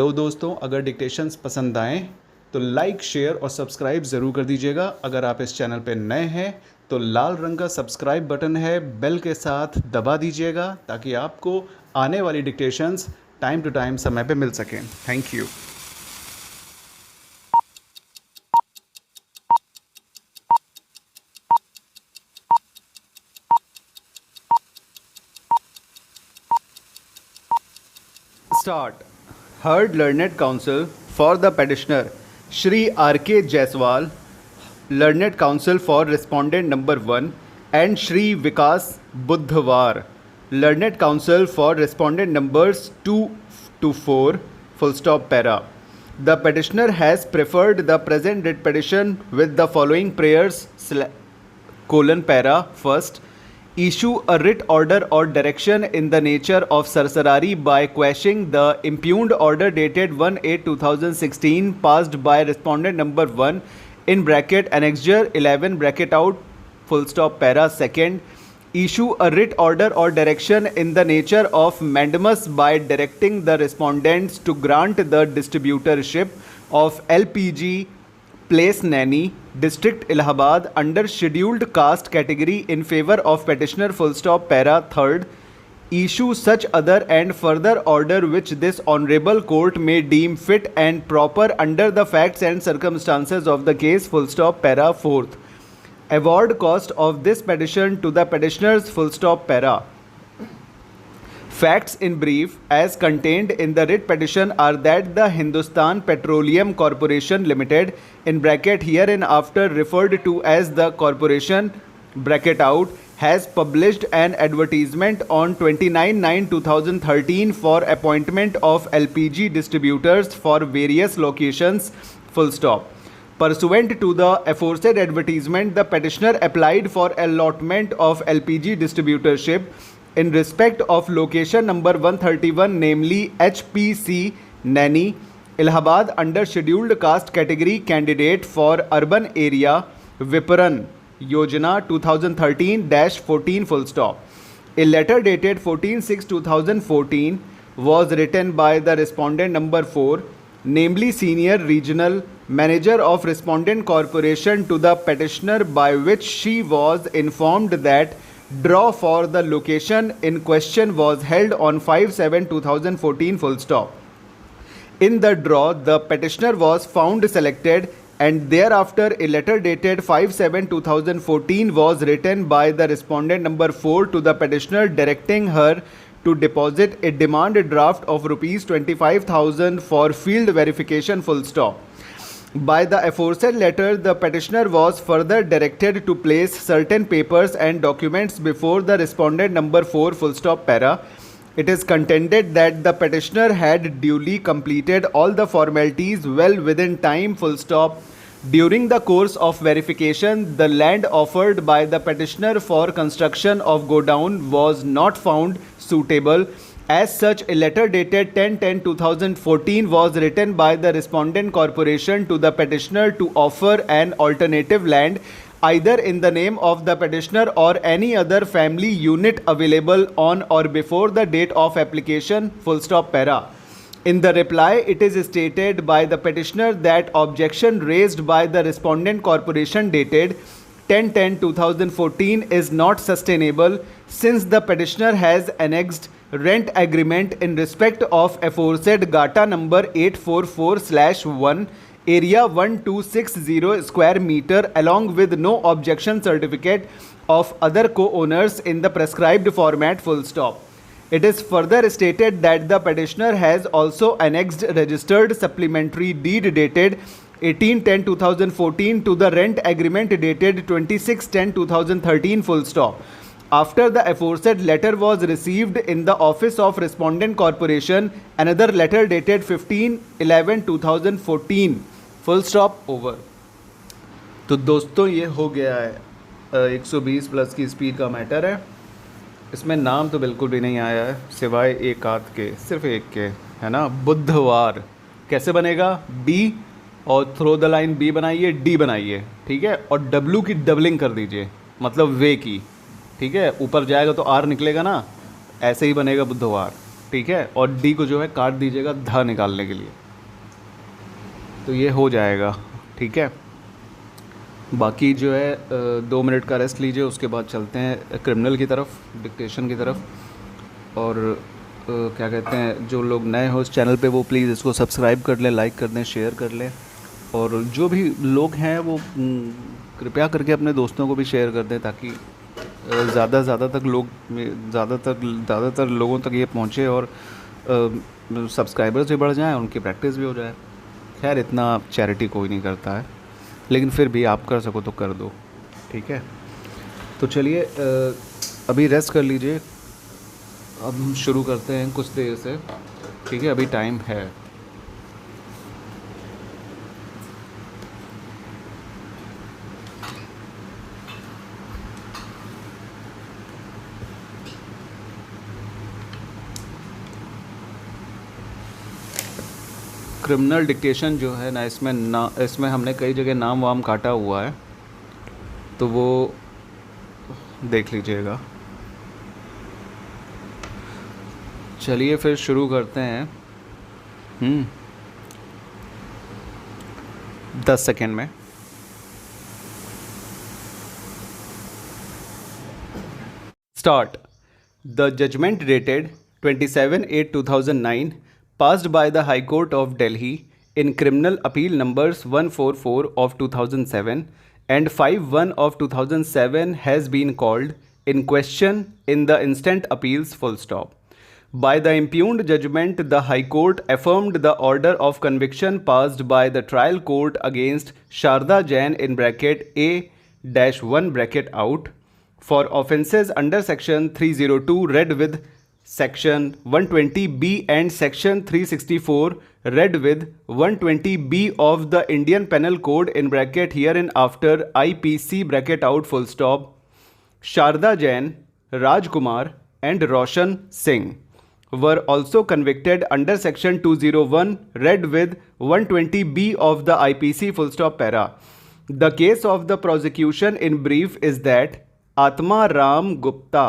Hello दोस्तों, अगर dictations पसंद आएँ तो लाइक, शेयर और सब्सक्राइब ज़रूर कर दीजिएगा। अगर आप इस चैनल पे नए हैं तो लाल रंग का सब्सक्राइब बटन है, बेल के साथ दबा दीजिएगा ताकि आपको आने वाली डिक्टेशंस टाइम टू टाइम समय पे मिल सकें। Thank you. Start. Heard Learned Counsel for the petitioner Shri R.K. Jaiswal, Learned Counsel for respondent number 1, and Shri Vikas Buddhwar, Learned Counsel for respondent numbers 2 to 4, full stop para. The petitioner has preferred the present writ petition with the following prayers colon para. First, issue a writ order or direction in the nature of certiorari by quashing the impugned order dated 1/8/2016 passed by respondent number 1 in bracket annexure 11 bracket out full stop para. Second, issue a writ order or direction in the nature of mandamus by directing the respondents to grant the distributorship of LPG Place Naini, District Allahabad under scheduled caste category in favor of petitioner full stop para. Third, issue such other and further order which this honorable court may deem fit and proper under the facts and circumstances of the case full stop para. Fourth, award cost of this petition to the petitioners full stop para. Facts in brief as contained in the writ petition are that the Hindustan Petroleum Corporation Limited in bracket hereinafter referred to as the corporation bracket out has published an advertisement on 29/9/2013 for appointment of LPG distributors for various locations full stop. Pursuant to the aforesaid advertisement, the petitioner applied for allotment of LPG distributorship in respect of location number 131, namely HPC Naini, Allahabad under scheduled caste category candidate for urban area Viparan Yojana 2013-14 full stop. A letter dated 14/6/2014 was written by the respondent number 4, namely Senior Regional Manager of Respondent Corporation to the petitioner, by which she was informed that draw for the location in question was held on 5/7/2014 full stop. In the draw, the petitioner was found selected, and thereafter a letter dated 5/7/2014 was written by the respondent number 4 to the petitioner directing her to deposit a demand draft of rupees 25,000 for field verification full stop. By the aforesaid letter, the petitioner was further directed to place certain papers and documents before the respondent number 4 full stop para. It is contended that the petitioner had duly completed all the formalities well within time full stop. During the course of verification, the land offered by the petitioner for construction of godown was not found suitable. As such, a letter dated 10/10/2014 was written by the respondent corporation to the petitioner to offer an alternative land either in the name of the petitioner or any other family unit available on or before the date of application full stop para. In the reply, it is stated by the petitioner that objection raised by the respondent corporation dated 10/10/2014 is not sustainable, since the petitioner has annexed rent agreement in respect of aforesaid gata number 844/1 area 1260 square meter along with no objection certificate of other co-owners in the prescribed format full stop. It is further stated that the petitioner has also annexed registered supplementary deed dated 18/10/2014 to the rent agreement dated 26/10/2013 full stop. After the aforesaid letter was received in the office of respondent corporation, another letter dated 15/11/2014 full stop over. तो दोस्तों, ये हो गया है 120 plus की speed का matter है। इसमें नाम तो बिल्कुल भी नहीं आया है सिवाय एक आध के, सिर्फ एक के, है ना। बुधवार कैसे बनेगा? बी और थ्रो द लाइन बी बनाइए, डी बनाइए, ठीक है, और डब्ल्यू की डबलिंग कर दीजिए, मतलब वे की, ठीक है। ऊपर जाएगा तो आर निकलेगा ना, ऐसे ही बनेगा बुधवार, ठीक है, और डी को जो है काट दीजिएगा ध निकालने के लिए, तो ये हो जाएगा, ठीक है। बाकी जो है 2 मिनट का रेस्ट लीजिए, उसके बाद चलते हैं क्रिमिनल की तरफ, डिक्टेशन की तरफ। और क्या कहते हैं, जो लोग नए हो इस चैनल पे वो प्लीज़ इसको सब्सक्राइब कर लें, लाइक कर दें, शेयर कर लें, और जो भी लोग हैं वो कृपया करके अपने दोस्तों को भी शेयर कर दें, ताकि ज़्यादातर लोगों तक ये पहुँचे और सब्सक्राइबर्स भी बढ़ जाएं, उनकी प्रैक्टिस भी हो जाए। खैर इतना चैरिटी कोई नहीं करता है, लेकिन फिर भी आप कर सको तो कर दो, ठीक है। तो चलिए अभी रेस्ट कर लीजिए, अब हम शुरू करते हैं कुछ देर से, ठीक है, अभी टाइम है। क्रिमिनल डिक्टेशन जो है ना, इसमें हमने कई जगह नाम वाम काटा हुआ है, तो वो देख लीजिएगा। चलिए फिर शुरू करते हैं 10 सेकेंड में। Start. The judgment dated 27/8/2009 passed by the High Court of Delhi in criminal appeal numbers 144 of 2007 and 51 of 2007 has been called in question in the instant appeals full stop. By the impugned judgment, the High Court affirmed the order of conviction passed by the trial court against Sharda Jain in bracket A-1 bracket out for offences under section 302 read with Section 120B and Section 364 read with 120B of the Indian Penal Code in bracket hereinafter IPC bracket out full stop. Sharda Jain, Rajkumar and Roshan Singh were also convicted under Section 201 read with 120B of the IPC full stop para. The case of the prosecution in brief is that Atma Ram Gupta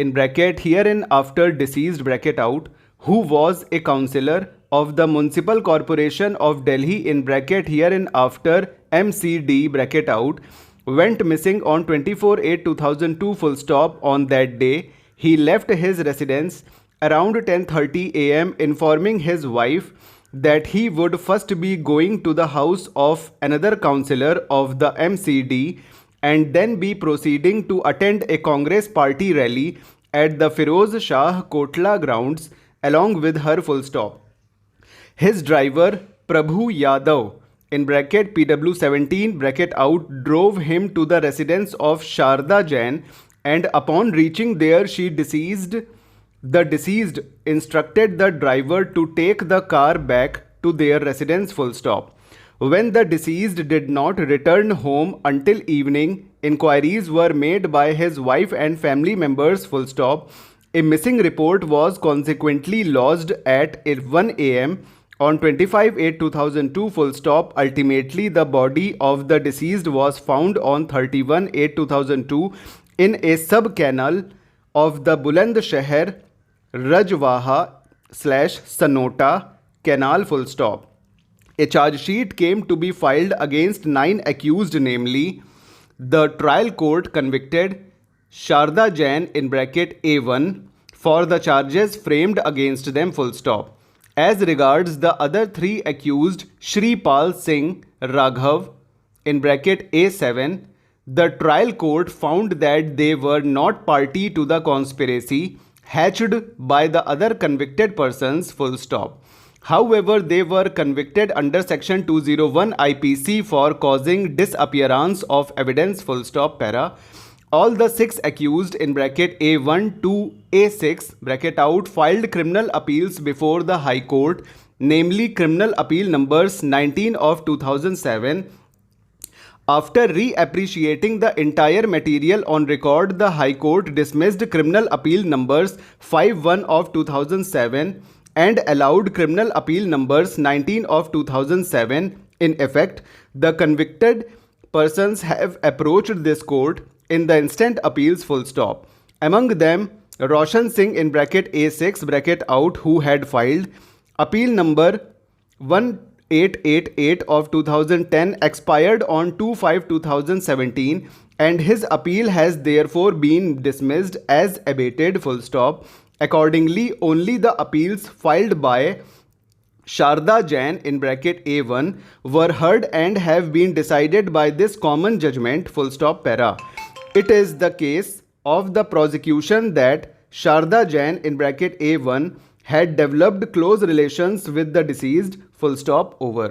in bracket hereinafter deceased bracket out, who was a councillor of the Municipal Corporation of Delhi in bracket hereinafter MCD bracket out, went missing on 24/8/2002 full stop. On that day, he left his residence around 10:30 am, informing his wife that he would first be going to the house of another councillor of the MCD and then be proceeding to attend a Congress party rally at the Firoz Shah Kotla grounds along with her full stop. His driver Prabhu Yadav in bracket PW17 bracket out drove him to the residence of Sharda Jain, and upon reaching there the deceased instructed the driver to take the car back to their residence full stop. When the deceased did not return home until evening, inquiries were made by his wife and family members full stop. A missing report was consequently lodged at 1 am on 25/8/2002 full stop. Ultimately, the body of the deceased was found on 31/8/2002 in a sub-canal of the Bulandshahr Rajwaha/Sanota canal full stop. A charge sheet came to be filed against 9 accused, namely, the trial court convicted Sharda Jain in bracket A1 for the charges framed against them full stop. As regards the other 3 accused, Shripal Singh Raghav in bracket A7, the trial court found that they were not party to the conspiracy hatched by the other convicted persons full stop. However, they were convicted under Section 201 IPC for causing disappearance of evidence full stop para. All the 6 accused in bracket A1 to A6 bracket out filed criminal appeals before the High Court, namely Criminal Appeal numbers 19 of 2007. After reappreciating the entire material on record, the High Court dismissed Criminal Appeal numbers 51 of 2007 and allowed Criminal Appeal numbers 19 of 2007. In effect, the convicted persons have approached this court in the instant appeals full stop. Among them, Roshan Singh in bracket A6 bracket out, who had filed appeal number 1888 of 2010 expired on 2/5/2017 and his appeal has therefore been dismissed as abated full stop. Accordingly, only the appeals filed by Sharda Jain in bracket A1 were heard and have been decided by this common judgment full stop para. It is the case of the prosecution that Sharda Jain in bracket A1 had developed close relations with the deceased full stop over.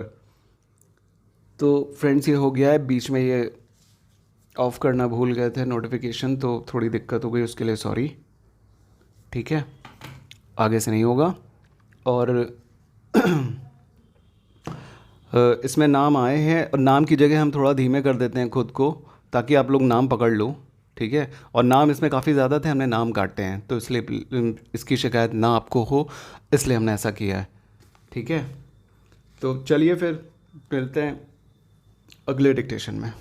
तो friends ये हो गया है, बीच में ये of करना भूल गए थे नोटिफिकेशन, तो थोड़ी दिक्कत हो गई, उसके लिए सॉरी. ठीक है, आगे से नहीं होगा. और इसमें नाम आए हैं और नाम की जगह हम थोड़ा धीमे कर देते हैं खुद को ताकि आप लोग नाम पकड़ लो. ठीक है, और नाम इसमें काफ़ी ज़्यादा थे, हमने नाम काटे हैं, तो इसलिए इसकी शिकायत ना आपको हो, इसलिए हमने ऐसा किया है. ठीक है, तो चलिए फिर मिलते हैं अगले डिक्टेशन में.